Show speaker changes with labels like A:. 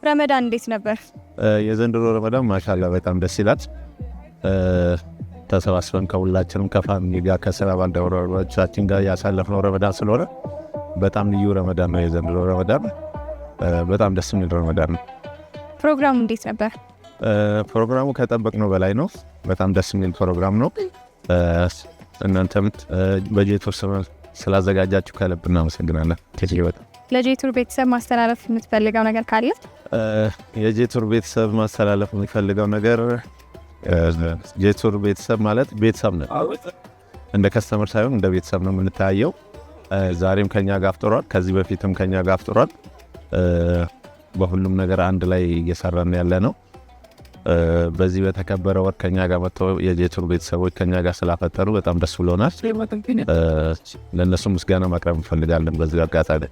A: ረመዳን እንዴት ነበር?
B: የዘንድሮ ረመዳን ማሻአላ በጣም ደስ ይላል። ተሰባስበን ከሁላችንም ከፋሚሊ ጋር ከስራ ባልደረቦቻችን ጋር ያሳለፍነው ረመዳን ስለሆነ በጣም ልዩ ረመዳን ነው የዘንድሮ ረመዳን። በጣም ደስ የሚል ረመዳን ነው።
A: ፕሮግራሙ እንዴት ነበር?
B: ፕሮግራሙ ከጠበቅነው በላይ ነው። በጣም ደስ የሚል ፕሮግራም ነው። እናንተም በጄቱር ስላዘጋጃችሁ ከልብ እናመሰግናለን።
A: ለጄቱር ቤተሰብ ማስተላለፍ የምትፈልገው ነገር ካለ?
B: የጄቱር ቤተሰብ ማስተላለፍ የሚፈልገው ነገር ጄቱር ቤተሰብ ማለት ቤተሰብ ነው። እንደ ከስተመር ሳይሆን እንደ ቤተሰብ ነው የምንታየው። ዛሬም ከኛ ጋር አፍጥሯል፣ ከዚህ በፊትም ከኛ ጋር አፍጥሯል። በሁሉም ነገር አንድ ላይ እየሰራን ያለ ነው። በዚህ በተከበረ ወር ከኛ ጋር መጥተው የጄቱር ቤተሰቦች ከኛ ጋር ስላፈጠሩ በጣም ደስ ብሎናል። ለእነሱ ምስጋና ማቅረብ እንፈልጋለን በዚህ አጋጣሚ።